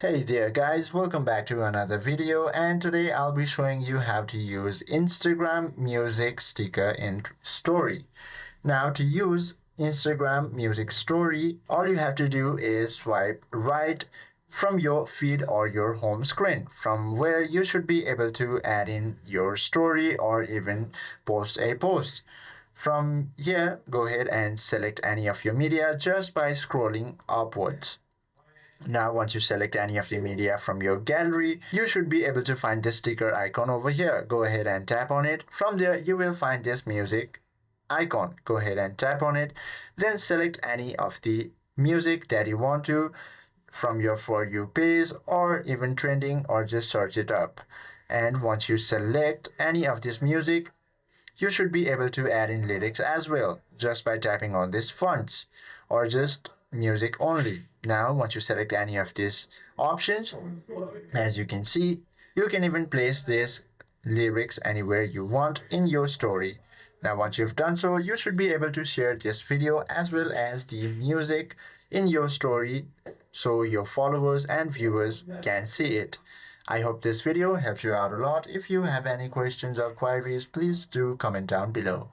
Hey there guys, welcome back to another video, and today I'll be showing you how to use Instagram music sticker in story. Now to use Instagram music story, all you have to do is swipe right from your feed or your home screen, from where you should be able to add in your story or even post a post. From here, go ahead and select any of your media just by scrolling upwards. Now, once you select any of the media from your gallery, you should be able to find this sticker icon over here. Go ahead and tap on it. From there, you will find this music icon. Go ahead and tap on it. Then select any of the music that you want to from your For You page or even trending, or just search it up. And once you select any of this music, you should be able to add in lyrics as well just by tapping on this fonts or just music only. Now once you select any of these options, as you can see, you can even place this lyrics anywhere you want in your story. Now once you've done so, you should be able to share this video as well as the music in your story so your followers and viewers can see it. I hope this video helps you out a lot. If you have any questions or queries, please do comment down below.